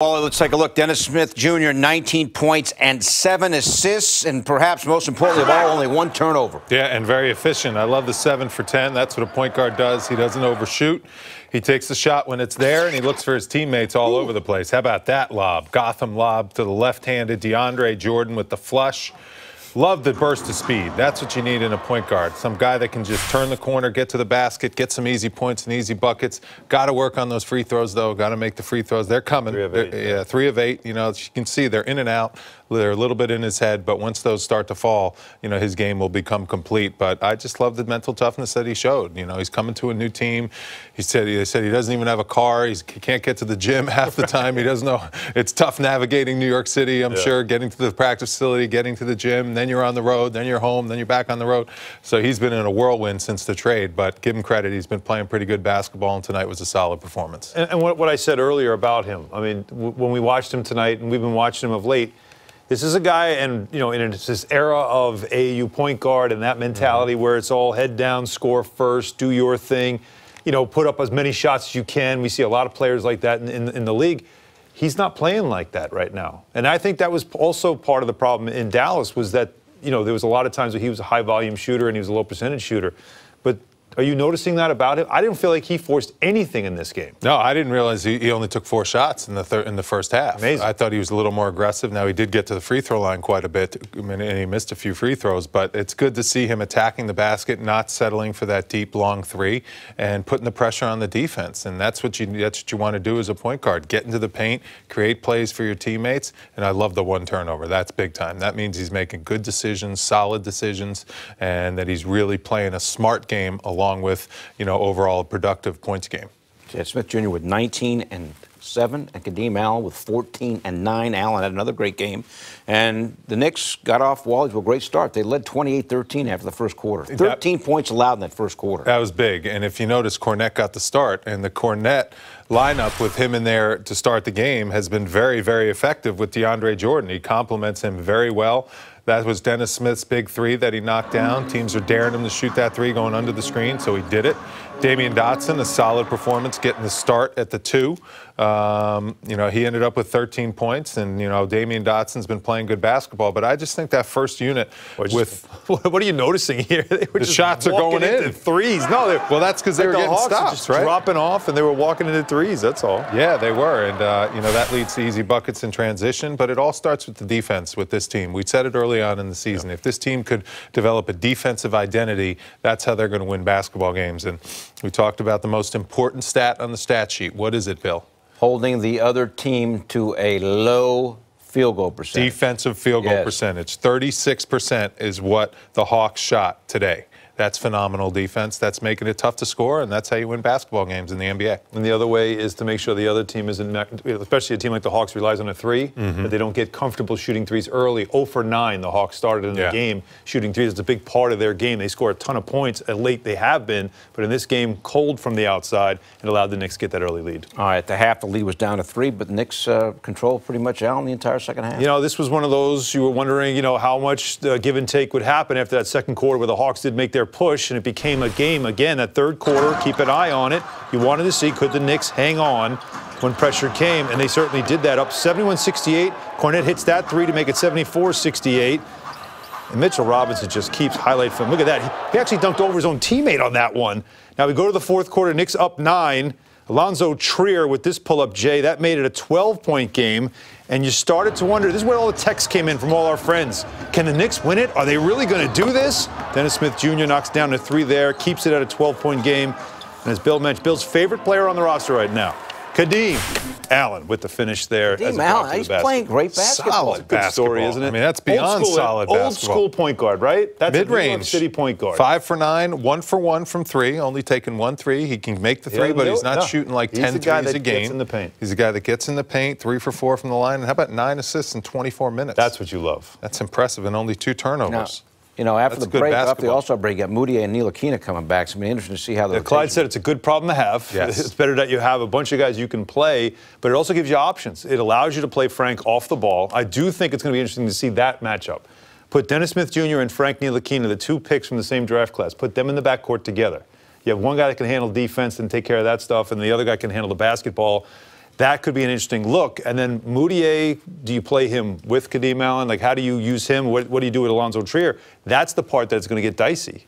Well, let's take a look. Dennis Smith Jr., 19 points and 7 assists, and perhaps most importantly of all, only 1 turnover. Yeah, and very efficient. I love the 7 for 10. That's what a point guard does. He doesn't overshoot. He takes the shot when it's there, and he looks for his teammates all over the place. How about that lob? Gotham lob to the left-handed DeAndre Jordan with the flush. Love the burst of speed. That's what you need in a point guard. Some guy that can just turn the corner, get to the basket, get some easy points and easy buckets. Got to work on those free throws, though. Got to make the free throws. They're coming. 3 of 8. Yeah, 3 of 8. You know, you can see they're in and out. They're a little bit in his head, but once those start to fall, you know, his game will become complete. But I just love the mental toughness that he showed. You know, he's coming to a new team. They said he doesn't even have a car. He can't get to the gym half the time. He doesn't know. It's tough navigating New York City, I'm sure, getting to the practice facility, getting to the gym. Then you're on the road. Then you're home. Then you're back on the road. So he's been in a whirlwind since the trade. But give him credit. He's been playing pretty good basketball, and tonight was a solid performance. And what I said earlier about him, I mean, when we watched him tonight, and we've been watching him of late, this is a guy, and you know, in this era of AAU point guard and that mentality where it's all head down, score first, do your thing, you know, put up as many shots as you can. We see a lot of players like that in the league. He's not playing like that right now, and I think that was also part of the problem in Dallas was that, you know, there was a lot of times where he was a high volume shooter and he was a low percentage shooter, but are you noticing that about him? I didn't feel like he forced anything in this game. No, I didn't realize he only took 4 shots in the first half. Amazing. I thought he was a little more aggressive. Now, he did get to the free throw line quite a bit, and he missed a few free throws, but it's good to see him attacking the basket, not settling for that deep, long 3, and putting the pressure on the defense. And that's what you want to do as a point guard. Get into the paint, create plays for your teammates, and I love the 1 turnover. That's big time. That means he's making good decisions, solid decisions, and that he's really playing a smart game along with, you know, overall a productive points game. Dennis Smith Jr. with 19 and 7, and Kadeem Allen with 14 and 9. Allen had another great game. And the Knicks got off Wally to a great start. They led 28-13 after the first quarter. 13 points allowed in that first quarter. That was big. And if you notice, Cornette got the start, and the Cornette lineup with him in there to start the game has been very, very effective with DeAndre Jordan. He complements him very well. That was Dennis Smith's big 3 that he knocked down. Teams are daring him to shoot that 3 going under the screen, so he did it. Damian Dotson, a solid performance, getting the start at the 2. You know, he ended up with 13 points, and, you know, Damian Dotson's been playing good basketball. But I just think that first unit with... What are you noticing here? The shots are going in. Threes. No, well, that's because they were getting stops, just right? dropping off, and they were walking into threes, that's all. Yeah, they were. And, you know, that leads to easy buckets in transition. But it all starts with the defense with this team. We said it early on in the season. If this team could develop a defensive identity, that's how they're going to win basketball games. And we talked about the most important stat on the stat sheet. What is it, Bill? Holding the other team to a low field goal percentage. Defensive field goal percentage. 36% is what the Hawks shot today. That's phenomenal defense. That's making it tough to score, and that's how you win basketball games in the NBA. And the other way is to make sure the other team isn't, especially a team like the Hawks relies on a 3, that they don't get comfortable shooting threes early. 0 for 9, the Hawks started in the game shooting threes. It's a big part of their game. They score a ton of points. At late they have been, but in this game, cold from the outside, it allowed the Knicks to get that early lead. All right, at the half, the lead was down to 3, but the Knicks controlled pretty much Allen the entire second half. You know, this was one of those you were wondering, you know, how much give and take would happen after that second quarter where the Hawks did make their push, and it became a game again. That third quarter, keep an eye on it. You wanted to see, could the Knicks hang on when pressure came, and they certainly did that. Up 71-68. Cornette hits that 3 to make it 74-68. And Mitchell Robinson just keeps highlight film. Look at that. He actually dunked over his own teammate on that one. Now we go to the fourth quarter. Knicks up 9. Alonzo Trier with this pull-up, Jay. That made it a 12-point game. And you started to wonder, this is where all the texts came in from all our friends. Can the Knicks win it? Are they really going to do this? Dennis Smith Jr. knocks down a 3 there, keeps it at a 12-point game. And as Bill mentioned, Bill's favorite player on the roster right now, Kadeem Allen with the finish there. Kadeem Allen, he's playing great basketball. Solid basketball. Story, isn't it? I mean, that's beyond solid basketball. Old school point guard, right? That's mid-range. a New York City point guard. 5 for 9, 1 for 1 from 3. Only taking 1 3. He can make the 3, but he's not shooting like 10 threes a game. He's the guy that gets in the paint. He's the guy that gets in the paint, 3 for 4 from the line. And how about 9 assists in 24 minutes? That's what you love. That's impressive, and only 2 turnovers. You know, after the break, after the All-Star break, you got Moutier and Ntilikina coming back. So it'll be interesting to see how they're. Clyde said it's a good problem to have. Yes. It's better that you have a bunch of guys you can play, but it also gives you options. It allows you to play Frank off the ball. I do think it's going to be interesting to see that matchup. Put Dennis Smith Jr. and Frank Ntilikina, the 2 picks from the same draft class, put them in the backcourt together. You have one guy that can handle defense and take care of that stuff, and the other guy can handle the basketball. That could be an interesting look. And then Moutier, do you play him with Kadeem Allen? Like, how do you use him? What do you do with Alonzo Trier? That's the part that's going to get dicey.